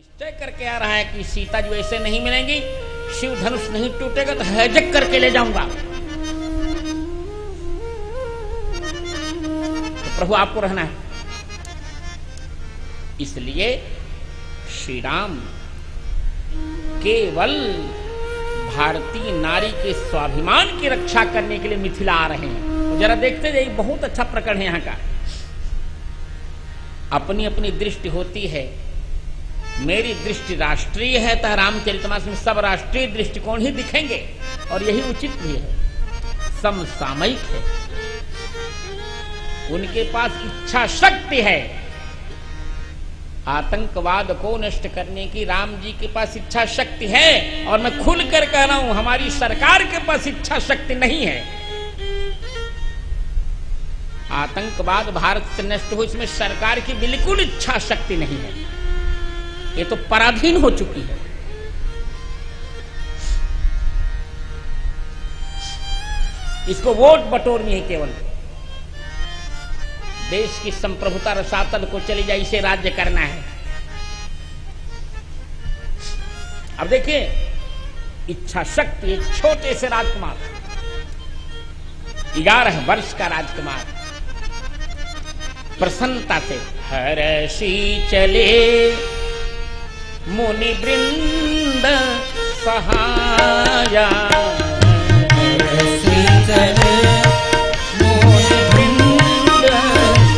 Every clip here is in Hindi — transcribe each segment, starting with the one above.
निश्चय करके आ रहा है कि सीता जी ऐसे नहीं मिलेंगी, शिव धनुष नहीं टूटेगा तो हैजक करके ले जाऊंगा। तो प्रभु आपको रहना है, इसलिए श्री राम केवल भारतीय नारी के स्वाभिमान की रक्षा करने के लिए मिथिला आ रहे हैं। तो जरा देखते जाइए, बहुत अच्छा प्रकरण है यहाँ का। अपनी अपनी दृष्टि होती है, मेरी दृष्टि राष्ट्रीय है, तो रामचरितमानस में सब राष्ट्रीय दृष्टिकोण ही दिखेंगे और यही उचित भी है, समसामयिक है। उनके पास इच्छा शक्ति है आतंकवाद को नष्ट करने की, राम जी के पास इच्छा शक्ति है। और मैं खुल कर कह रहा हूं, हमारी सरकार के पास इच्छा शक्ति नहीं है। आतंकवाद भारत से नष्ट हो, इसमें सरकार की बिल्कुल इच्छा शक्ति नहीं है, ये तो पराधीन हो चुकी है। इसको वोट बटोरनी है केवल, देश की संप्रभुता रसातल को चली जाए, इसे राज्य करना है। अब देखिए, इच्छा शक्ति, एक छोटे से राजकुमार, 11 वर्ष का राजकुमार प्रसन्नता से हर्षी चले मुनि वृंद सहाया, हर्षी चले मुनि वृंद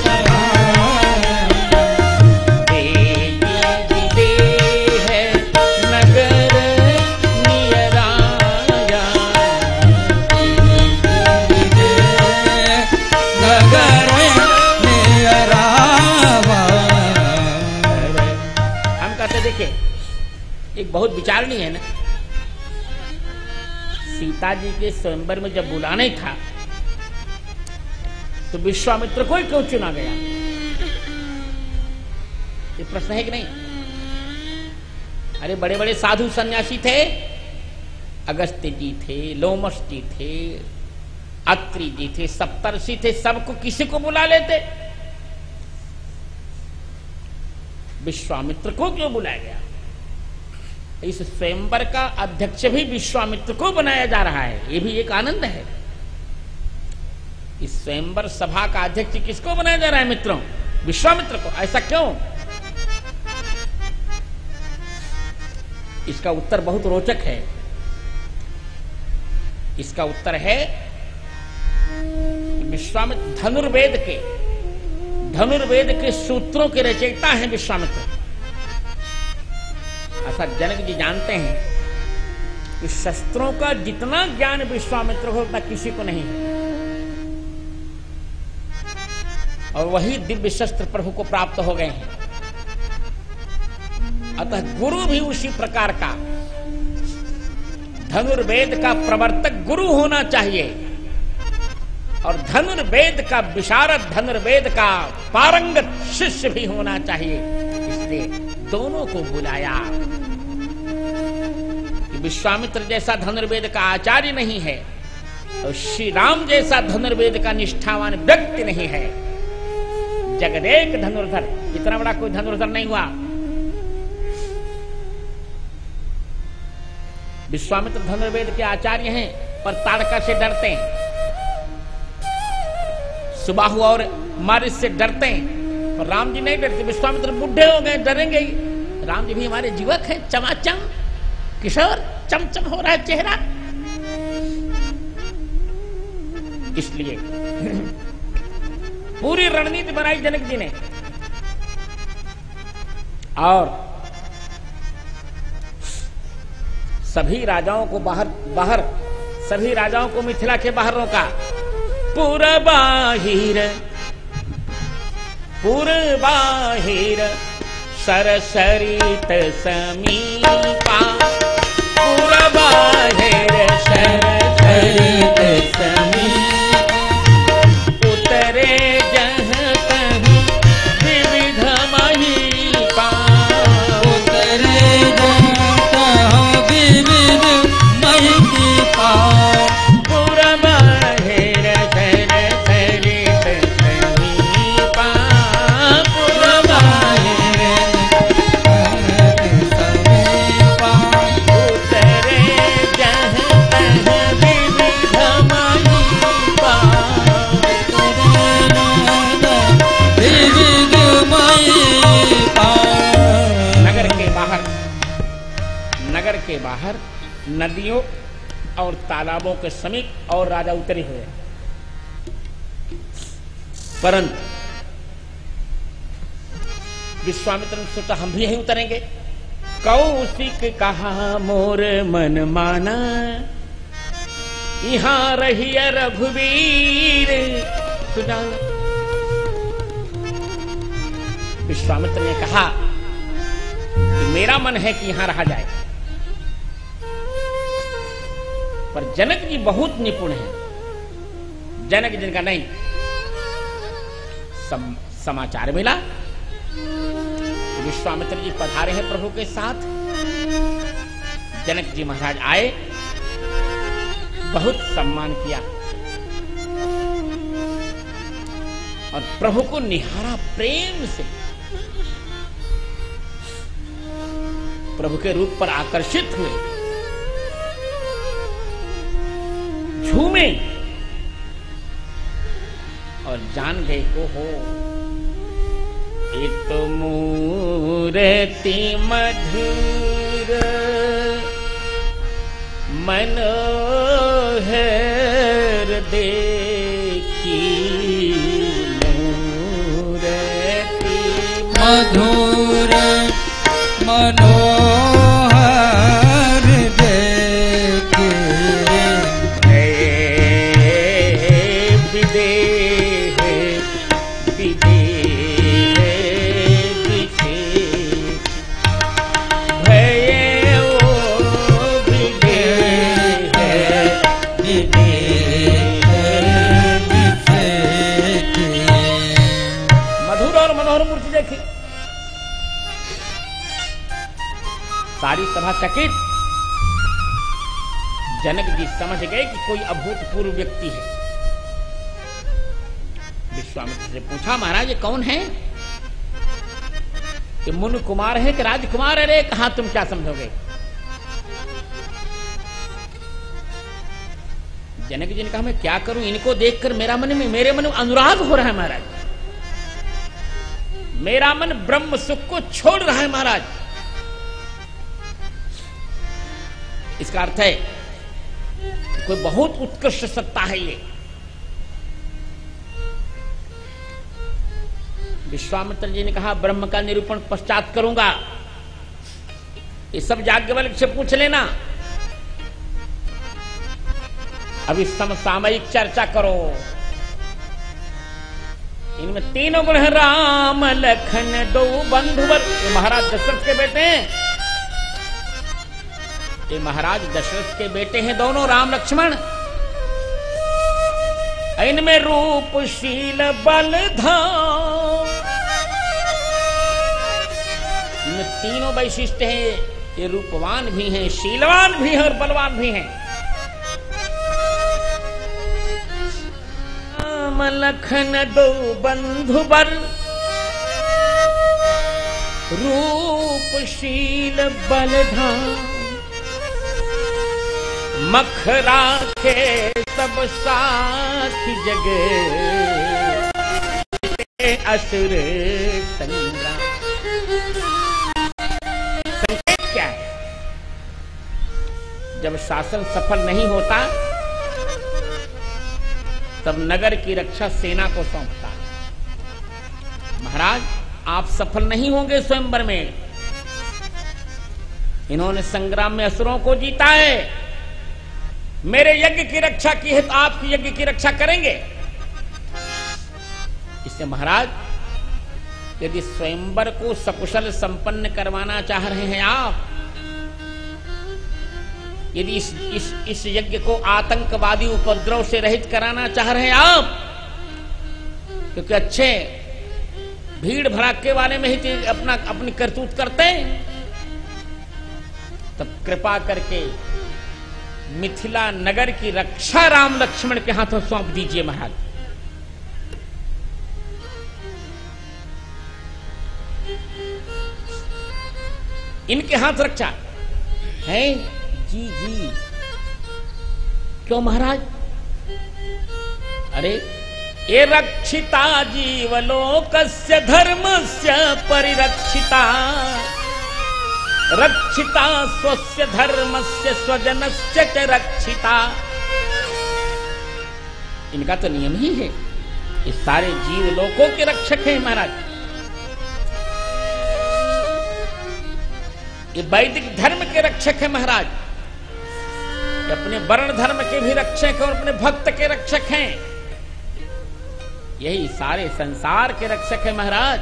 सहाया, दे है नगर नियराया, नगर देखिए, एक बहुत विचारणीय है ना। सीता जी के स्वयंवर में जब बुलाना ही था तो विश्वामित्र को ही क्यों चुना गया, ये प्रश्न है कि नहीं? अरे बड़े बड़े साधु सन्यासी थे, अगस्त्य जी थे, लोमश जी थे, अत्रि जी थे, सप्तर्षि थे, सबको किसी को बुला लेते, विश्वामित्र को क्यों बुलाया गया? इस स्वयंवर का अध्यक्ष भी विश्वामित्र को बनाया जा रहा है, यह भी एक आनंद है। इस स्वयंवर सभा का अध्यक्ष किसको बनाया जा रहा है मित्रों? विश्वामित्र को। ऐसा क्यों? इसका उत्तर बहुत रोचक है। इसका उत्तर है विश्वामित्र धनुर्वेद के सूत्रों के रचयिता हैं विश्वामित्र। ऐसा जनक जी जानते हैं कि शस्त्रों का जितना ज्ञान विश्वामित्र को उतना किसी को नहीं है, और वही दिव्य शस्त्र प्रभु को प्राप्त हो गए हैं। अतः गुरु भी उसी प्रकार का धनुर्वेद का प्रवर्तक गुरु होना चाहिए, और धनुर्वेद का विशारद, धनुर्वेद का पारंगत शिष्य भी होना चाहिए। इसलिए दोनों को बुलाया। कि विश्वामित्र जैसा धनुर्वेद का आचार्य नहीं है, तो श्री राम जैसा धनुर्वेद का निष्ठावान व्यक्ति नहीं है। जगदेक धनुर्धर, इतना बड़ा कोई धनुर्धर नहीं हुआ। विश्वामित्र धनुर्वेद के आचार्य हैं, पर ताड़का से डरते हैं, सुबाहु और मारिच से डरते हैं, और राम जी नहीं डरते। विश्वामित्र बुढ़े हो गए, डरेंगे ही। राम जी भी हमारे युवक हैं, चमाचम किशोर, चमचम हो रहा है चेहरा। इसलिए पूरी रणनीति बनाई जनक जी ने, और सभी राजाओं को बाहर सभी राजाओं को मिथिला के बाहर रोका। पुरबाहिर सरसरित समीपा, पुरबाहिर सरसरित समीपा, उतरे जहाँ तहीं विविध महीपा, उतरे जहाँ तहीं विविध महीपा, पुरबाहिर सरसरित समीपा, पुरबाहिर बाहर नदियों और तालाबों के समीप और राजा उतरे हुए, परंतु विश्वामित्र ने सोचा हम भी यहीं उतरेंगे। कौशिक कहा मोर मन माना, यहाँ रहिए रघुवीर सुजाना। विश्वामित्र ने कहा कि मेरा मन है कि यहां रहा जाए, पर जनक जी बहुत निपुण हैं। जनक जी का नहीं, समाचार मिला विश्वामित्र जी पधारे हैं प्रभु के साथ। जनक जी महाराज आए, बहुत सम्मान किया और प्रभु को निहारा प्रेम से। प्रभु के रूप पर आकर्षित हुए, झूमे और जान गए को हो इत मूर्ति मधुर मनोहर देखी, मूर्ति मधुर मनोहर देखी, विदेह सारी सभा चकित। जनक जी समझ गए कि कोई अभूतपूर्व व्यक्ति है। विश्वामित्र से पूछा महाराज ये कौन है? कि मुनि कुमार है कि राजकुमार? अरे कहा तुम क्या समझोगे? जनक जी ने कहा मैं क्या करूं, इनको देखकर मेरे मन में अनुराग हो रहा है महाराज। मेरा मन ब्रह्म सुख को छोड़ रहा है महाराज। इसका अर्थ है कोई बहुत उत्कृष्ट सत्ता है ये। विश्वामित्र जी ने कहा ब्रह्म का निरूपण पश्चात करूंगा, ये सब याज्ञवल्क्य से पूछ लेना, अभी समसामयिक चर्चा करो। इनमें तीनों गुण हैं, राम लखन दो बंधुवर। ये महाराज दशरथ के बेटे हैं, ये महाराज दशरथ के बेटे हैं दोनों, राम लक्ष्मण। इनमें रूप शील बल धाम, इनमें तीनों वैशिष्ट हैं। ये रूपवान भी हैं, शीलवान भी हैं और बलवान भी हैं। राम लखन दो बंधुवर, रूप शील बल धाम, मखरा के सब साथ जगे, असुर संग्राम। संकेत क्या है? जब शासन सफल नहीं होता तब नगर की रक्षा सेना को सौंपता। महाराज आप सफल नहीं होंगे स्वयंवर में, इन्होंने संग्राम में असुरों को जीता है, मेरे यज्ञ की रक्षा की है तो आपकी यज्ञ की रक्षा करेंगे। इससे महाराज यदि स्वयंवर को सकुशल संपन्न करवाना चाह रहे हैं आप, यदि इस यज्ञ को आतंकवादी उपद्रव से रहित कराना चाह रहे हैं आप, क्योंकि अच्छे भीड़ भड़ाके वाले में ही अपनी करतूत करते हैं, तब कृपा करके मिथिला नगर की रक्षा राम लक्ष्मण के हाथों सौंप दीजिए महाराज। इनके हाथ रक्षा है। जी जी क्यों महाराज? अरे ये रक्षिता जीवलोकस्य धर्मस्य परिरक्षिता, रक्षिता स्वस्य धर्मस्य स्वजनस्य च रक्षिता। इनका तो नियम ही है, ये सारे जीव लोकों के रक्षक हैं महाराज। ये वैदिक धर्म के रक्षक है महाराज, ये अपने वर्ण धर्म के भी रक्षक और अपने भक्त के रक्षक हैं। यही सारे संसार के रक्षक है महाराज।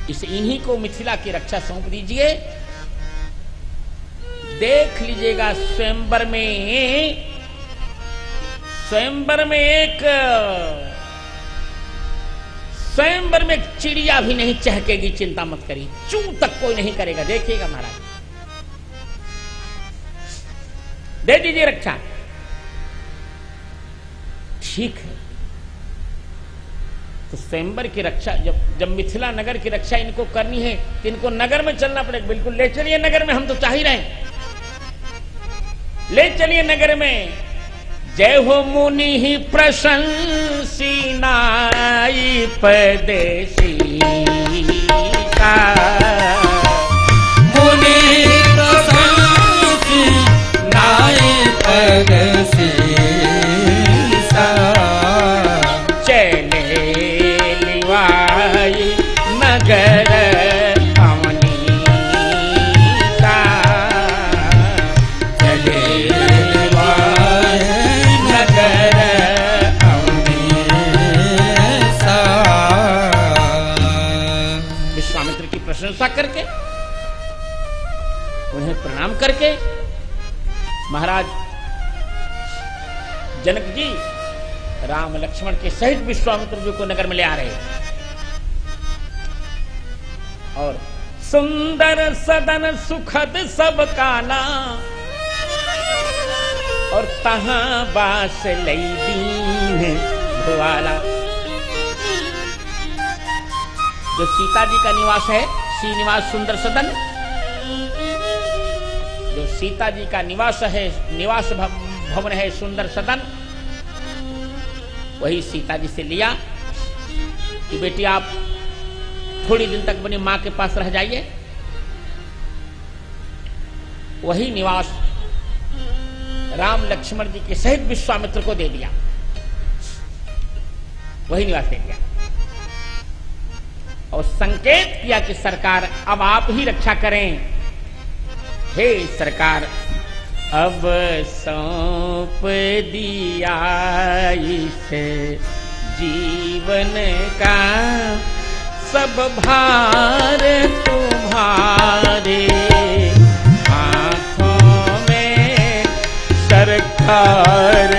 इस इन्हीं को मिथिला की रक्षा सौंप दीजिए। देख लीजिएगा स्वयंवर में एक चिड़िया भी नहीं चहकेगी, चिंता मत करिए, चू तक कोई नहीं करेगा, देखिएगा महाराज। दे दीजिए रक्षा, ठीक है। तो स्वयंवर की रक्षा, जब मिथिला नगर की रक्षा इनको करनी है तो इनको नगर में चलना पड़ेगा। बिल्कुल ले चलिए नगर में, हम तो चाह ही रहे हैं, ले चलिए नगर में। जय हो मुनि ही प्रशंसी नाई परदेसी का, मुनि प्रशंसी नाई परदेसी सा, चले लिवाई नगर अवनी का, चले नगर अवनी सा। विश्वामित्र की प्रशंसा करके, उन्हें प्रणाम करके महाराज जनक जी राम लक्ष्मण के सहित विश्वामित्र जी को नगर में ले आ रहे हैं। और सुंदर सदन सुखद सब काना, और तहां बास लई दीन भुआला। जो सीता जी का निवास है, श्रीनिवास सुंदर सदन, जो सीता जी का निवास है, निवास भवन है सुंदर सदन, वही सीता जी से लिया कि बेटी आप थोड़ी दिन तक अपनी मां के पास रह जाइए। वही निवास राम लक्ष्मण जी के सहित विश्वामित्र को दे दिया, वही निवास दे दिया और संकेत किया कि सरकार अब आप ही रक्षा करें। हे सरकार, अब सौंप दिया इस जीवन का सब भार तुम्हारे हाथों में, सरकार